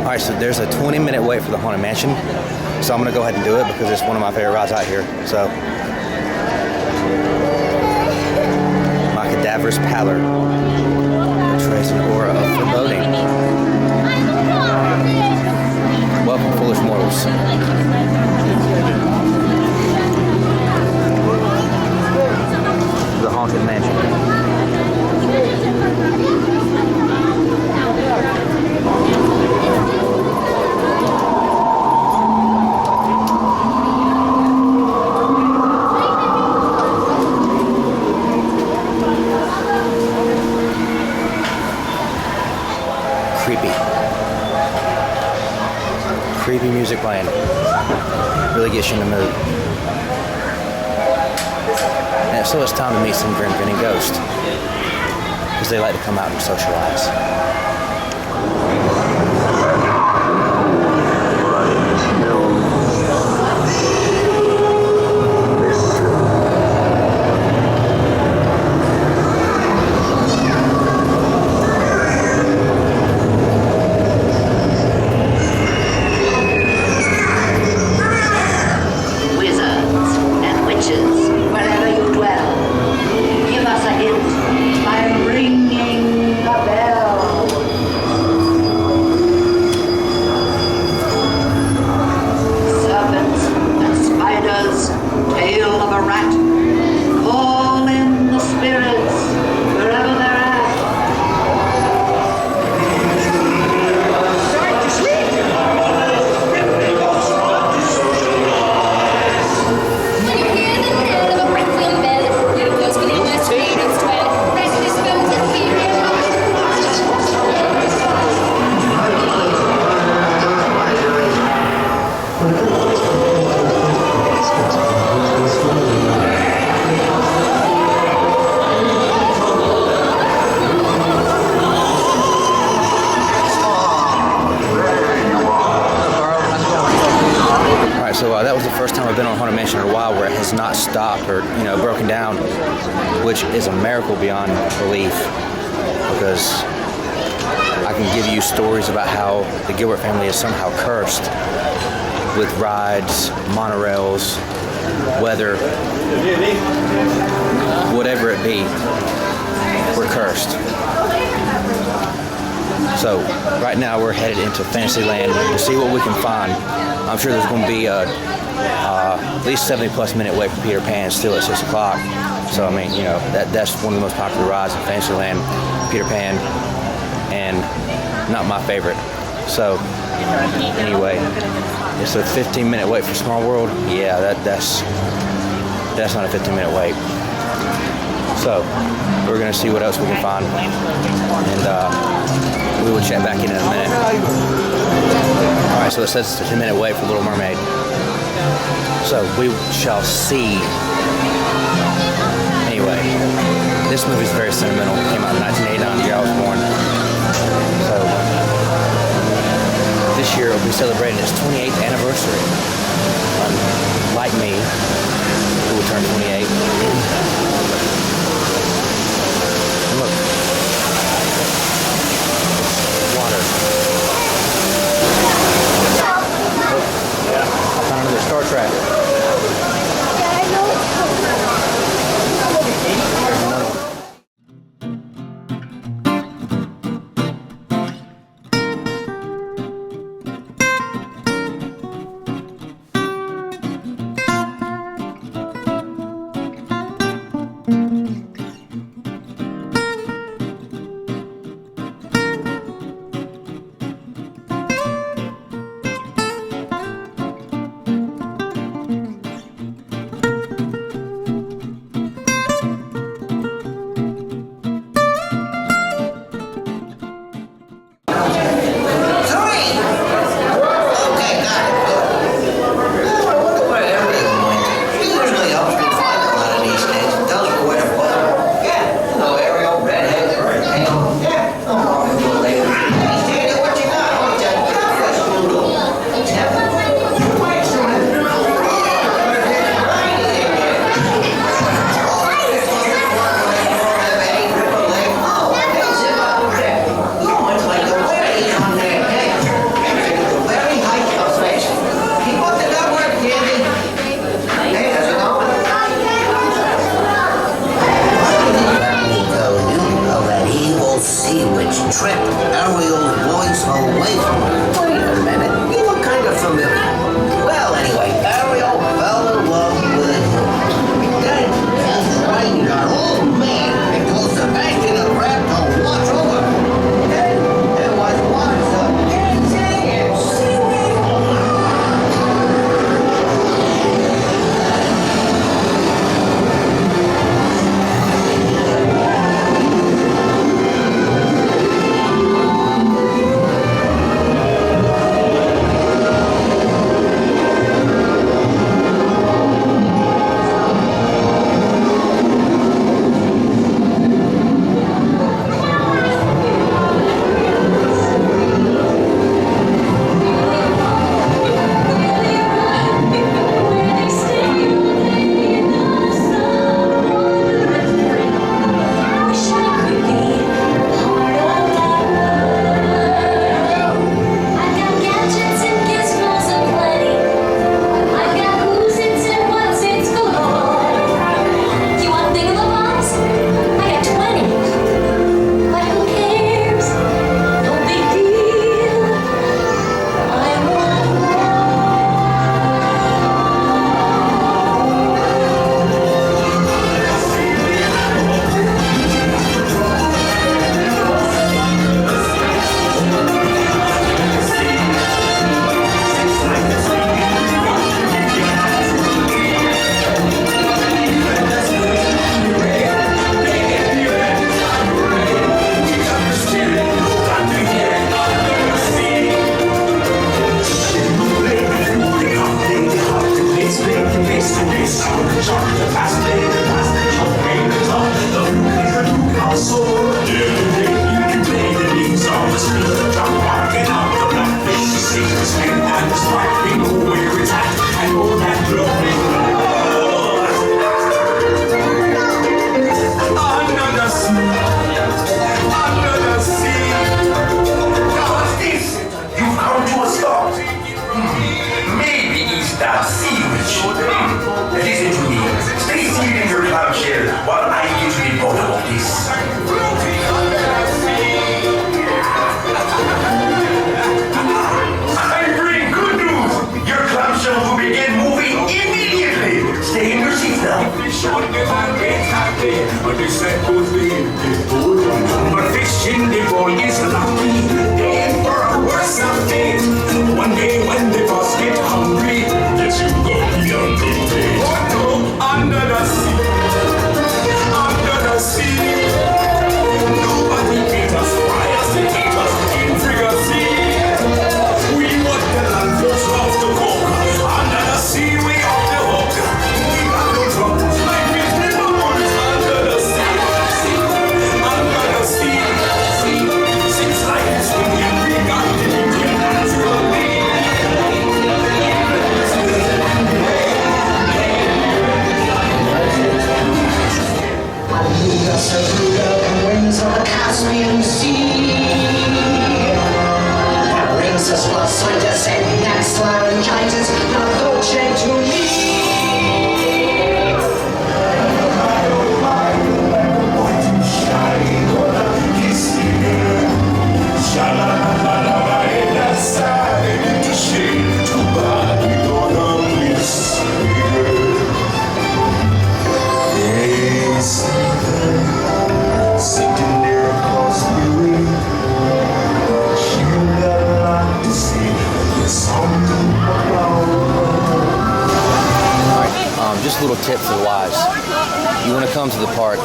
All right, so there's a 20-minute wait for the Haunted Mansion. So I'm going to go ahead and do it because it's one of my favorite rides out here. So, my cadaverous pallor portrays an aura of foreboding. Welcome, foolish mortals. The Haunted Mansion. Creepy music playing. Really gets you in the mood. And so it's time to meet some grim grinning ghosts. Because they like to come out and socialize. That was the first time I've been on Haunted Mansion in a while where it has not stopped or, broken down, which is a miracle beyond belief, because I can give you stories about how the Gilbert family is somehow cursed with rides, monorails, weather, whatever it be, we're cursed. So right now we're headed into Fantasyland to see what we can find. I'm sure there's going to be at least 70+ minute wait for Peter Pan still at 6 o'clock. So I mean, that's one of the most popular rides in Fantasyland, Peter Pan, and not my favorite. So anyway, it's a 15-minute wait for Small World. Yeah, that's not a 15-minute wait. So we're gonna see what else we can find, and we will check back in a minute. All right, so it says it's a 10-minute wait for Little Mermaid. So we shall see. Anyway, this movie is very sentimental. It came out in 1989, the year I was born. So this year we'll be celebrating its 28th anniversary. Like me, who will turn 28. And look, water. I found another Star Trek. There's another one. tripped Ariel's voice away from her. Wait a minute, you look kind of familiar. Well, anyway, Ariel fell in love with him. Then he frightened our old man and closed the bank in a crap to watch over. Then there was lots of dancing and singing. But fishing the boy is lucky, paying for a worse of it. One day when the boss get hungry, let you go beyond the day. Oh no, under the sea, nobody beat us, fry us, and eat us in fricassee. We want the land first off the coke, under the sea we off the hook. We got no troubles, life is never worse under the sea. Under the sea, since life is swinging, we got the Indian hands coming. Just a blue and winds of the Caspian Sea that brings us lost scientists and next laryngitis, not Dolce to me. Just a little tip for the wives. You want to come to the park,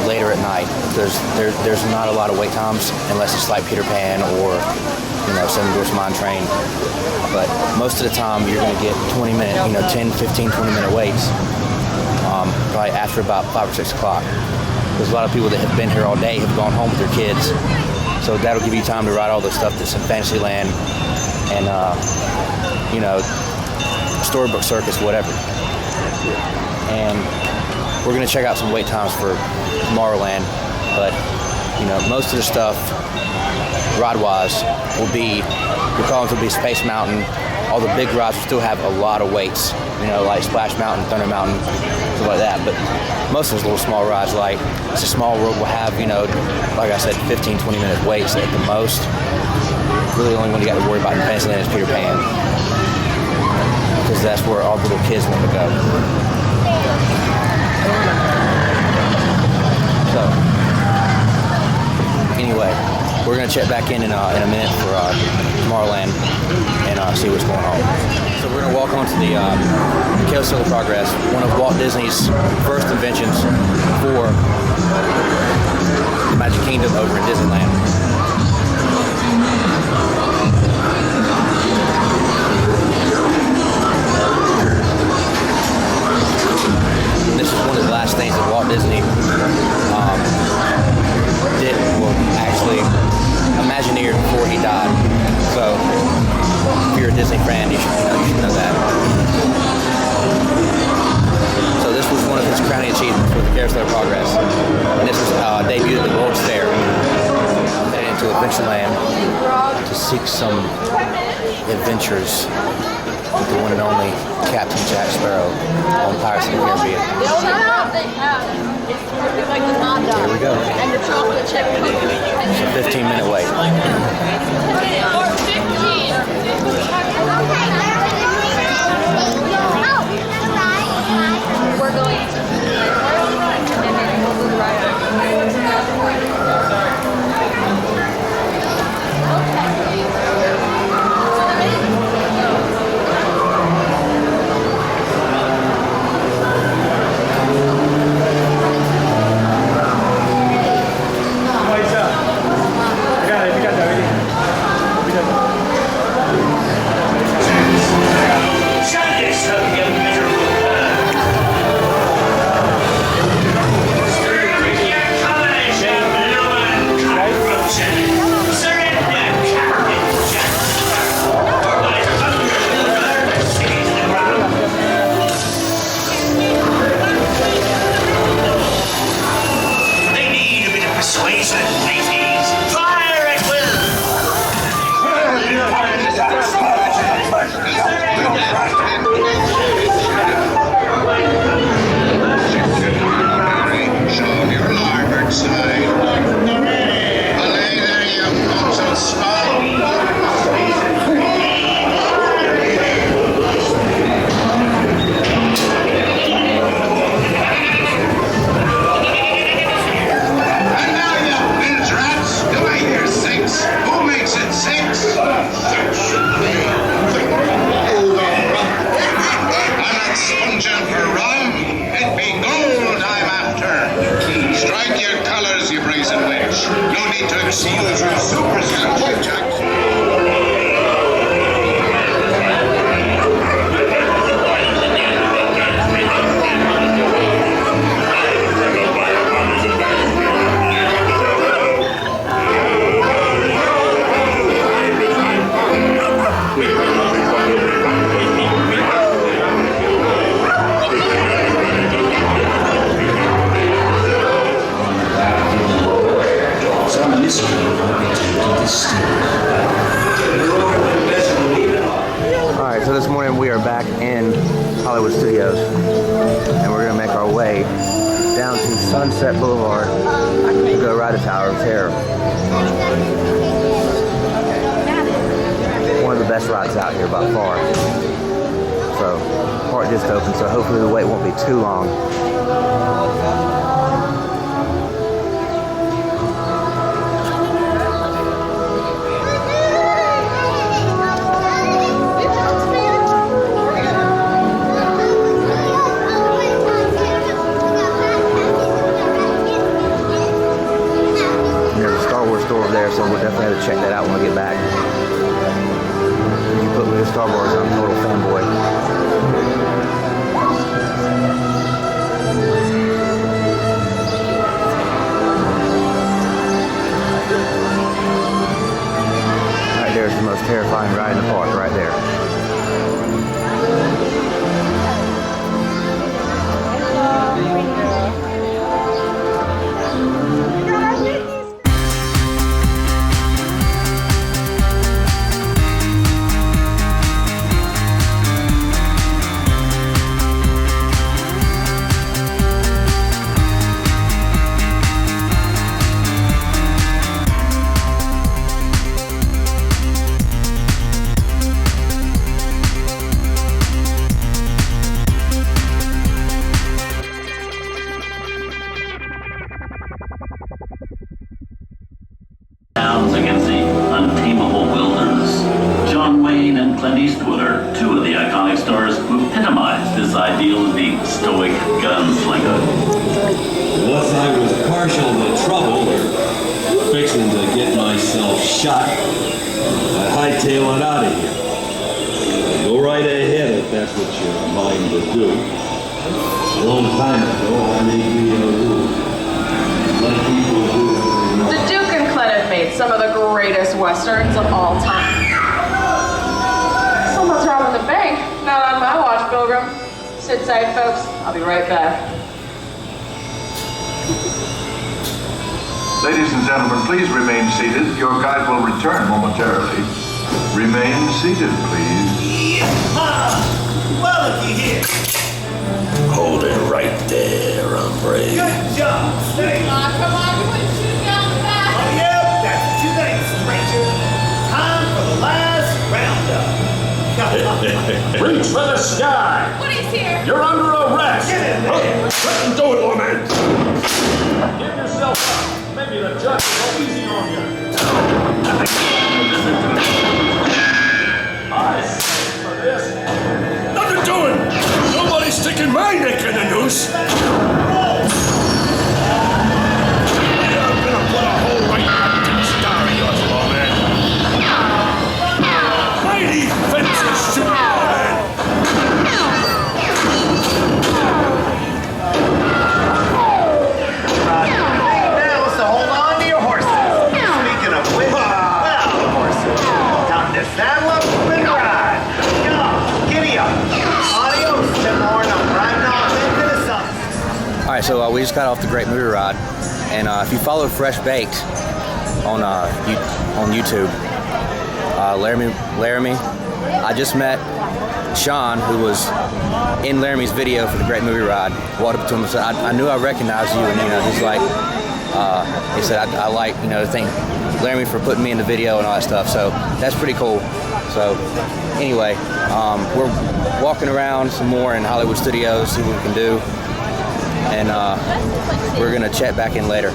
later at night. There's not a lot of wait times unless it's like Peter Pan or Seven Dwarfs Mine Train. But most of the time you're going to get 20 minute, 10, 15, 20 minute waits. Probably after about 5 or 6 o'clock. There's a lot of people that have been here all day have gone home with their kids. So that'll give you time to ride all the stuff that's in Fantasyland and Storybook Circus, whatever. And we're going to check out some wait times for Tomorrowland, but most of the stuff ride-wise will be Space Mountain, all the big rides will still have a lot of waits, you know, like Splash Mountain, Thunder Mountain, stuff like that. But most of those little small rides, like it's a small world, will have, you know, like I said, 15, 20 minute waits at the most. Really, the only one you got to worry about in Fantasyland is Peter Pan, because that's where all the little kids want to go. So, anyway, we're gonna check back in a minute for Tomorrowland and see what's going on. So we're gonna walk onto the Carousel of Progress, one of Walt Disney's first inventions for the Magic Kingdom over in Disneyland. This is one of the last things that Walt Disney did, well, actually Imagineered before he died. So if you're a Disney fan, you should know that. So this was one of his crowning achievements with the Carousel of Progress, and this was debuted at the World's Fair. I'm headed into Adventureland to seek some adventures with the one and only Captain Jack Sparrow on Pirates of the Caribbean. Here we go. It's a 15-minute wait. We're going to and then we'll do the ride. Alright, so this morning we are back in Hollywood Studios, and we're going to make our way down to Sunset Boulevard to go ride the Tower of Terror. One of the best rides out here by far. So, park just opened, so hopefully the wait won't be too long. So we'll definitely have to check that out when we get back. You put me with Star Wars, I'm a total fanboy. Right there's the most terrifying ride in the park, right there. Eastwood are two of the iconic stars who epitomized this ideal of the stoic gunslinger. Unless I was partial to trouble or fixing to get myself shot, I'd hightail it out of here. Go right ahead if that's what you're mind to do. A long time ago, I made me a rule. Let people do it. The Duke and Clement made some of the greatest westerns of all time. Someone's robbing the bank. Not on my watch, Pilgrim. Sit tight, folks. I'll be right back. Ladies and gentlemen, please remain seated. Your guide will return momentarily. Remain seated, please. Well, looky here. Hold it right there, hombre. Good job, Steve. Come on, you wouldn't shoot down the back. Oh, yep, that's what you think, stranger. Time for the last roundup. Reach for the sky! Woody's here. You're under arrest! Get in there. Let them do it, woman! Give yourself up. Maybe the judge will go easy on you. I say for this. Nothing doing! Nobody's sticking my neck in the noose! You're gonna put a hole right in that star of yours, lawman. Mighty fences, shoot, lawman! Now is to hold on to your horses. Speaking of which, well, horses, time to saddle up and ride. Come on, giddy up. Adios, Tim Horn. I'm riding off into the sun. All right, so we just got off the Great Movie Ride, and if you follow Fresh Baked on YouTube, Laramie, I just met Sean, who was in Laramie's video for the Great Movie Ride. Walked up to him and said, I knew I recognized you, and he's like, he said, I like, to thank Laramie for putting me in the video and all that stuff. So that's pretty cool. So anyway, we're walking around some more in Hollywood Studios, see what we can do, and we're gonna chat back in later.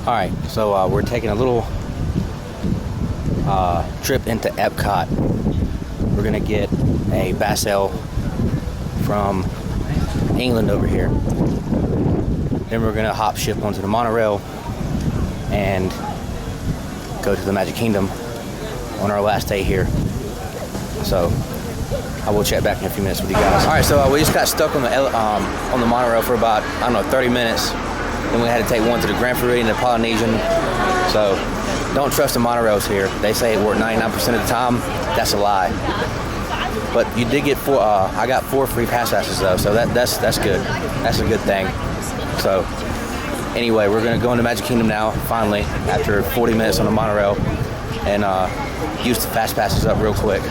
Alright, so we're taking a little trip into Epcot. We're gonna get a bass ale from England over here. Then we're gonna hop ship onto the monorail and go to the Magic Kingdom on our last day here. So I will chat back in a few minutes with you guys. Alright, so we just got stuck on the monorail for about, 30 minutes. Then we had to take one to the Grand Floridian and the Polynesian. So don't trust the monorails here. They say it worked 99% of the time. That's a lie. But you did get four. I got 4 free pass passes though, so that's good. That's a good thing. So anyway, we're gonna go into Magic Kingdom now. Finally, after 40 minutes on the monorail, and use the fast passes up real quick.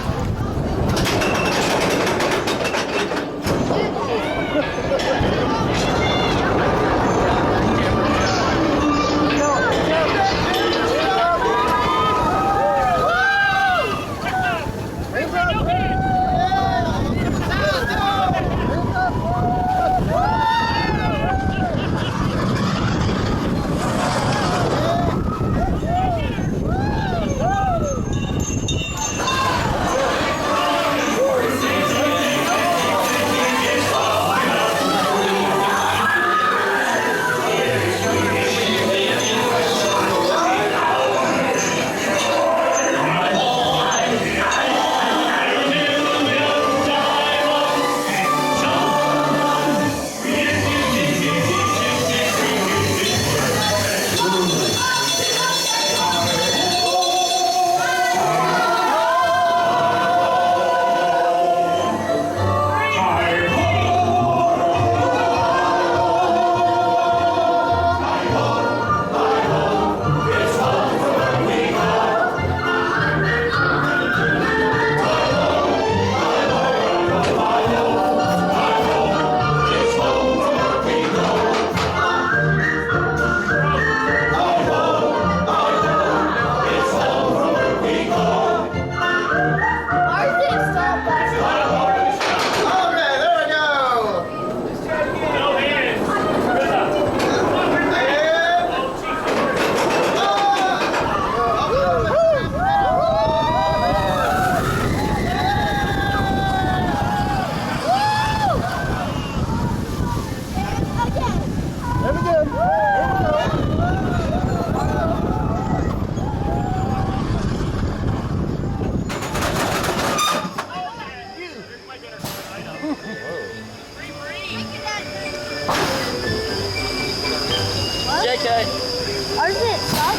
Where did it stop?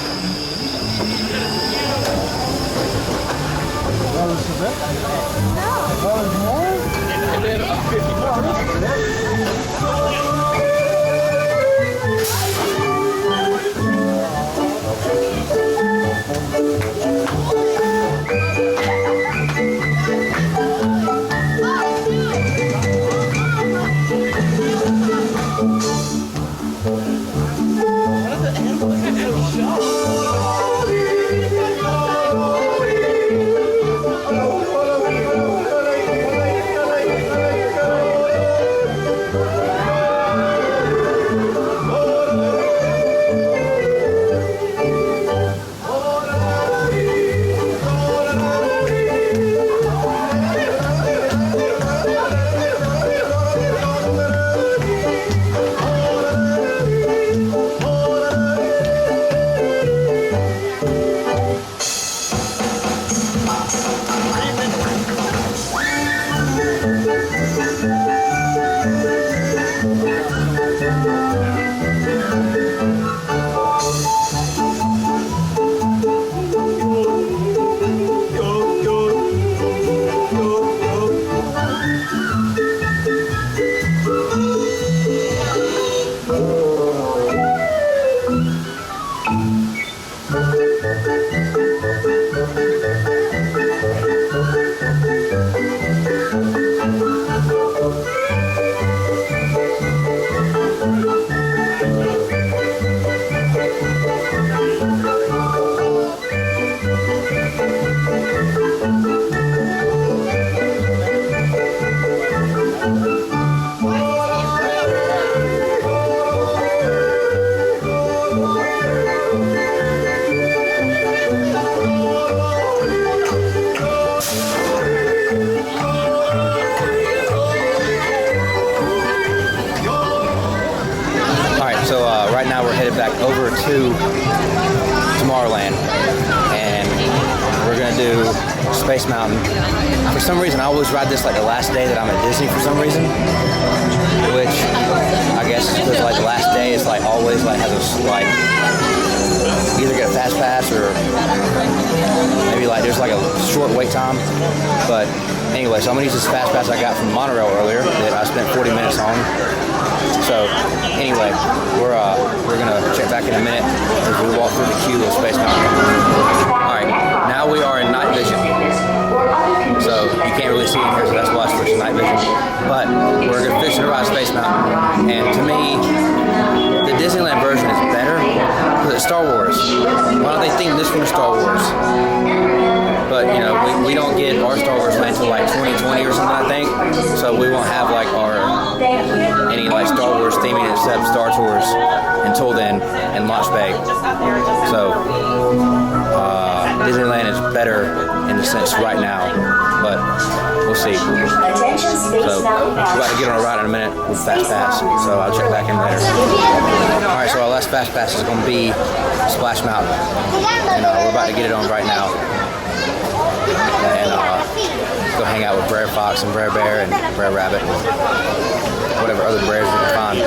Right now we're headed back over to Tomorrowland, and we're gonna do Space Mountain. For some reason, I always ride this like the last day that I'm at Disney for some reason, which I guess is because like the last day is like always like has a like either get a fast pass or maybe like there's like a short wait time. But anyway, so I'm gonna use this fast pass I got from Monorail earlier that I spent 40 minutes on. So anyway, we're gonna check back in a minute as we walk through the queue of Space Mountain. All right, now we are in night vision. So you can't really see in here, so that's why it's for night vision. But we're gonna fix and ride Space Mountain, and to me, the Disneyland version is better because it's Star Wars. Why don't they theme this one to Star Wars? But you know, we don't get our Star Wars land until like 2020 or something, I think. So we won't have like any like Star Wars theming except Star Tours until then and Launch Bay. So Disneyland is better in the sense right now, but we'll see. So we're about to get on a ride in a minute with Fast Pass, so I'll check back in later. All right, so our last Fast Pass is going to be Splash Mountain, and we're about to get it on right now. And go hang out with Brer Fox and Brer Bear and Brer Rabbit and whatever other bears we can find.